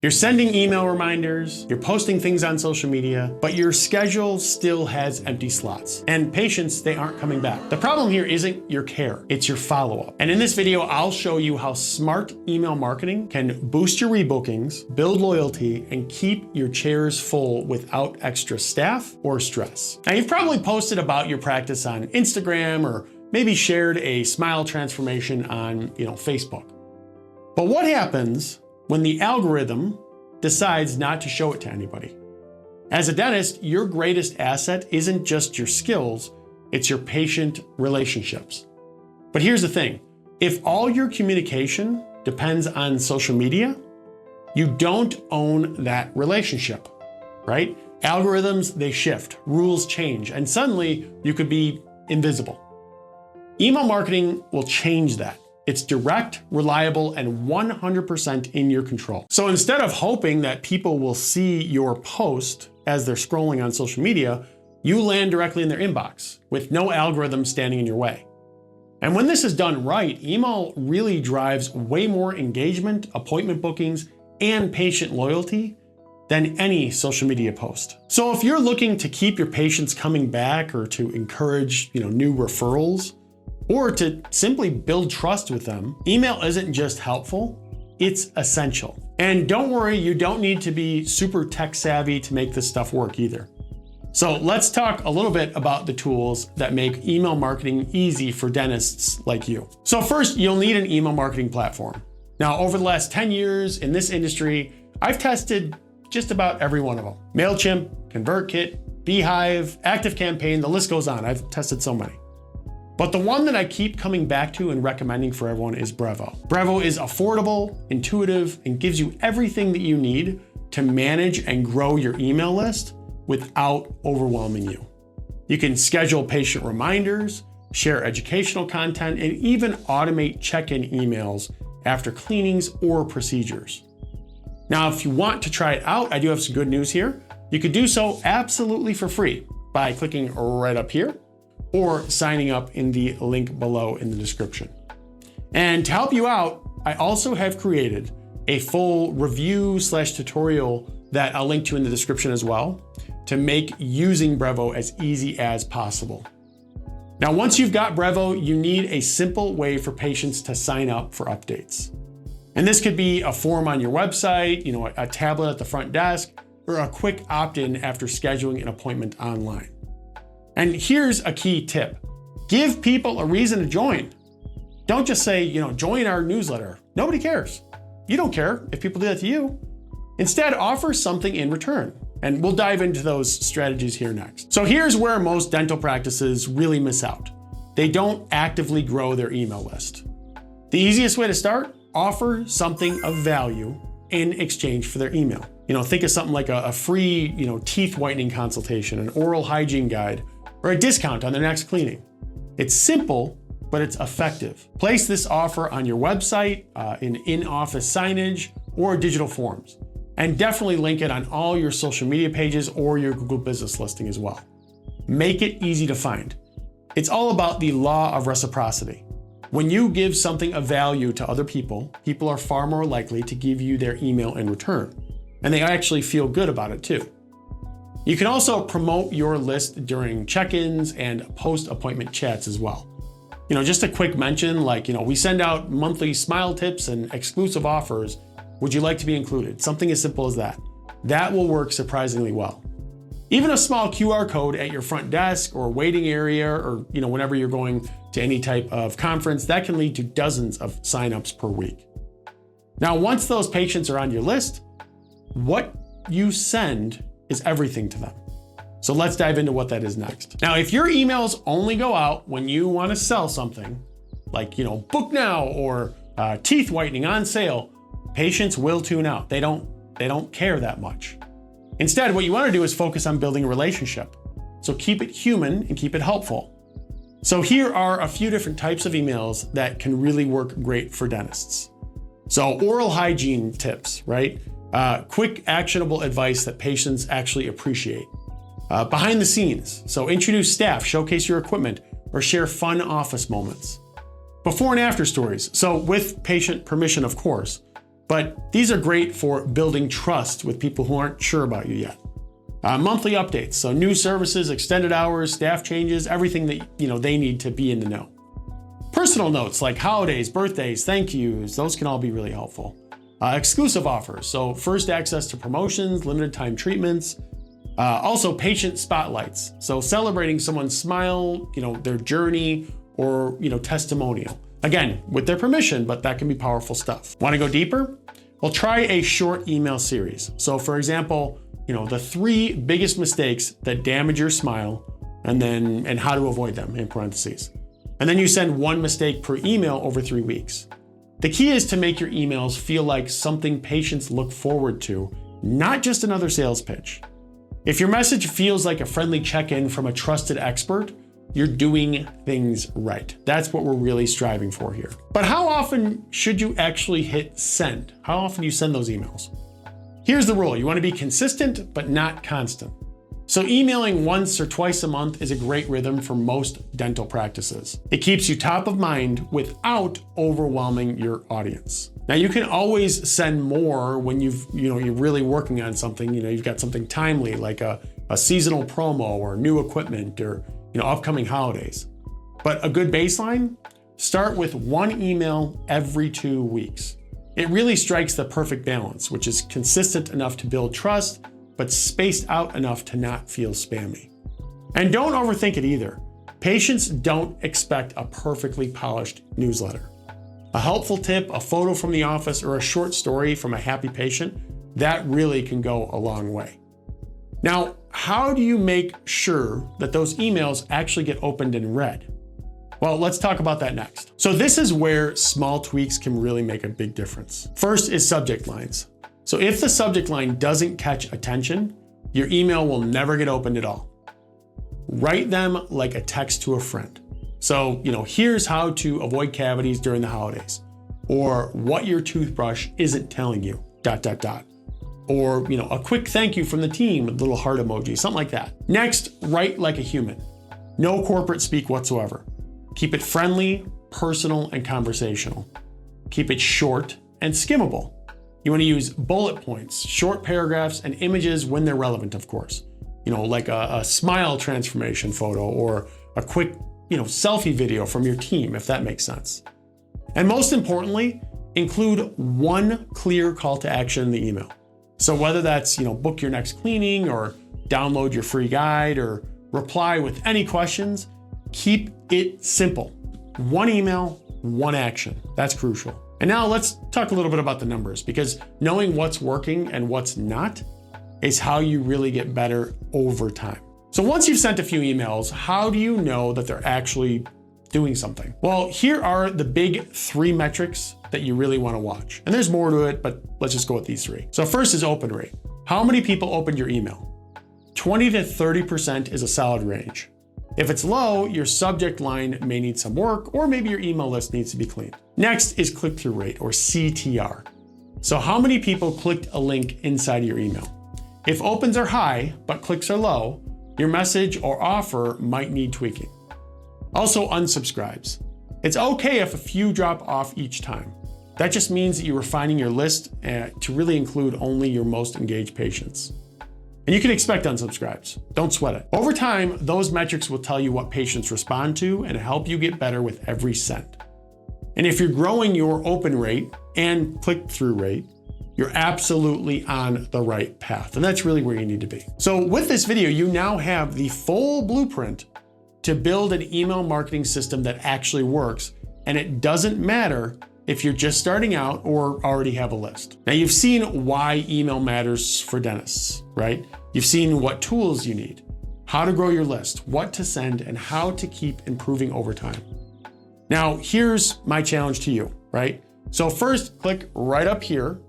You're sending email reminders, you're posting things on social media, but your schedule still has empty slots. And patients, they aren't coming back. The problem here isn't your care, it's your follow-up. And in this video, I'll show you how smart email marketing can boost your rebookings, build loyalty, and keep your chairs full without extra staff or stress. Now, you've probably posted about your practice on Instagram or maybe shared a smile transformation on, Facebook. But what happens when the algorithm decides not to show it to anybody? As a dentist, your greatest asset isn't just your skills, it's your patient relationships. But here's the thing, if all your communication depends on social media, you don't own that relationship, right? Algorithms, they shift, rules change, and suddenly you could be invisible. Email marketing will change that. It's direct, reliable, and 100% in your control. So instead of hoping that people will see your post as they're scrolling on social media, you land directly in their inbox with no algorithm standing in your way. And when this is done right, email really drives way more engagement, appointment bookings, and patient loyalty than any social media post. So if you're looking to keep your patients coming back or to encourage, new referrals, or to simply build trust with them, email isn't just helpful, it's essential. And don't worry, you don't need to be super tech savvy to make this stuff work either. So let's talk a little bit about the tools that make email marketing easy for dentists like you. So first, you'll need an email marketing platform. Now, over the last 10 years in this industry, I've tested just about every one of them. MailChimp, ConvertKit, Beehive, ActiveCampaign, the list goes on. I've tested so many. But the one that I keep coming back to and recommending for everyone is Brevo. Brevo is affordable, intuitive, and gives you everything that you need to manage and grow your email list without overwhelming you. You can schedule patient reminders, share educational content, and even automate check-in emails after cleanings or procedures. Now, if you want to try it out, I do have some good news here. You could do so absolutely for free by clicking right up here, or signing up in the link below in the description. And to help you out, I also have created a full review/tutorial that I'll link to in the description as well to make using Brevo as easy as possible. Now, once you've got Brevo, you need a simple way for patients to sign up for updates. And this could be a form on your website, a tablet at the front desk, or a quick opt-in after scheduling an appointment online. And here's a key tip. Give people a reason to join. Don't just say, join our newsletter. Nobody cares. You don't care if people do that to you. Instead, offer something in return. And we'll dive into those strategies here next. So here's where most dental practices really miss out. They don't actively grow their email list. The easiest way to start, offer something of value in exchange for their email. Think of something like a free, teeth whitening consultation, an oral hygiene guide, or a discount on their next cleaning. It's simple, but it's effective. Place this offer on your website, in-office signage, or digital forms. And definitely link it on all your social media pages or your Google business listing as well. Make it easy to find. It's all about the law of reciprocity. When you give something of value to other people, people are far more likely to give you their email in return. And they actually feel good about it too. You can also promote your list during check-ins and post-appointment chats as well. Just a quick mention like, we send out monthly smile tips and exclusive offers. Would you like to be included? Something as simple as that. That will work surprisingly well. Even a small QR code at your front desk or waiting area or, whenever you're going to any type of conference, that can lead to dozens of signups per week. Now, once those patients are on your list, what you send is everything to them. So let's dive into what that is next. Now, if your emails only go out when you want to sell something, like, book now or teeth whitening on sale, patients will tune out. They don't care that much. Instead, what you want to do is focus on building a relationship. So keep it human and keep it helpful. So here are a few different types of emails that can really work great for dentists. So oral hygiene tips, right? Quick, actionable advice that patients actually appreciate. Behind the scenes, so introduce staff, showcase your equipment, or share fun office moments. Before and after stories, so with patient permission, of course. But these are great for building trust with people who aren't sure about you yet. Monthly updates, so new services, extended hours, staff changes, everything that they need to be in the know. Personal notes like holidays, birthdays, thank yous, those can all be really helpful. Exclusive offers, so first access to promotions, limited time treatments. Also patient spotlights, so celebrating someone's smile, their journey, or testimonial. Again, with their permission, but that can be powerful stuff. Want to go deeper? Well, try a short email series. So for example, the 3 biggest mistakes that damage your smile, and how to avoid them in parentheses. And then you send 1 mistake per email over 3 weeks. The key is to make your emails feel like something patients look forward to, not just another sales pitch. If your message feels like a friendly check-in from a trusted expert, you're doing things right. That's what we're really striving for here. But how often should you actually hit send? How often do you send those emails? Here's the rule. You want to be consistent, but not constant. So emailing once or twice a month is a great rhythm for most dental practices. It keeps you top of mind without overwhelming your audience. Now you can always send more when you're really working on something, you've got something timely like a seasonal promo or new equipment or upcoming holidays. But a good baseline, start with 1 email every 2 weeks. It really strikes the perfect balance, which is consistent enough to build trust, but spaced out enough to not feel spammy. And don't overthink it either. Patients don't expect a perfectly polished newsletter. A helpful tip, a photo from the office, or a short story from a happy patient, that really can go a long way. Now, how do you make sure that those emails actually get opened and read? Well, let's talk about that next. So this is where small tweaks can really make a big difference. First is subject lines. So if the subject line doesn't catch attention, your email will never get opened at all. Write them like a text to a friend. So, here's how to avoid cavities during the holidays, or what your toothbrush isn't telling you, ... Or, a quick thank you from the team with a little heart emoji, something like that. Next, write like a human. No corporate speak whatsoever. Keep it friendly, personal, and conversational. Keep it short and skimmable. You want to use bullet points, short paragraphs, and images when they're relevant, of course. Like a smile transformation photo or a quick, selfie video from your team, if that makes sense. And most importantly, include 1 clear call to action in the email. So whether that's, book your next cleaning or download your free guide or reply with any questions, keep it simple. 1 email, 1 action. That's crucial. And now let's talk a little bit about the numbers, because knowing what's working and what's not is how you really get better over time. So once you've sent a few emails, how do you know that they're actually doing something? Well, here are the big 3 metrics that you really want to watch. And there's more to it, but let's just go with these 3. So first is open rate. How many people opened your email? 20 to 30% is a solid range. If it's low, your subject line may need some work, or maybe your email list needs to be cleaned. Next is click-through rate, or CTR. So how many people clicked a link inside of your email? If opens are high, but clicks are low, your message or offer might need tweaking. Also, unsubscribes. It's okay if a few drop off each time. That just means that you're refining your list to really include only your most engaged patients. And you can expect unsubscribes. Don't sweat it. Over time, those metrics will tell you what patients respond to and help you get better with every send. And if you're growing your open rate and click-through rate, you're absolutely on the right path. And that's really where you need to be. So with this video, you now have the full blueprint to build an email marketing system that actually works. And it doesn't matter if you're just starting out or already have a list. Now you've seen why email matters for dentists, right? You've seen what tools you need, how to grow your list, what to send, and how to keep improving over time. Now here's my challenge to you, right? So first, click right up here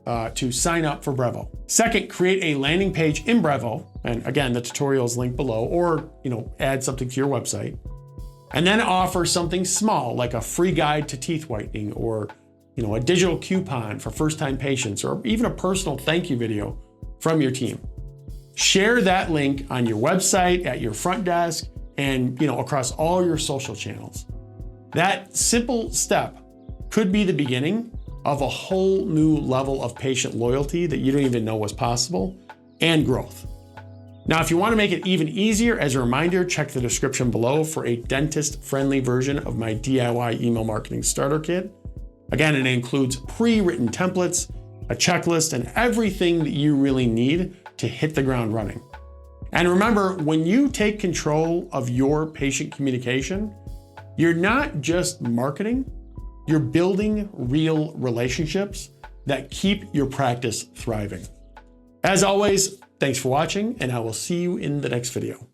to sign up for Brevo. Second, create a landing page in Brevo. And again, the tutorial is linked below, or add something to your website. And then offer something small, like a free guide to teeth whitening, or a digital coupon for first-time patients, or even a personal thank you video from your team. Share that link on your website, at your front desk, and across all your social channels. That simple step could be the beginning of a whole new level of patient loyalty that you don't even know was possible, and growth. Now, if you want to make it even easier, as a reminder, check the description below for a dentist-friendly version of my DIY email marketing starter kit. Again, it includes pre-written templates, a checklist, and everything that you really need to hit the ground running. And remember, when you take control of your patient communication, you're not just marketing, you're building real relationships that keep your practice thriving. As always, thanks for watching, and I will see you in the next video.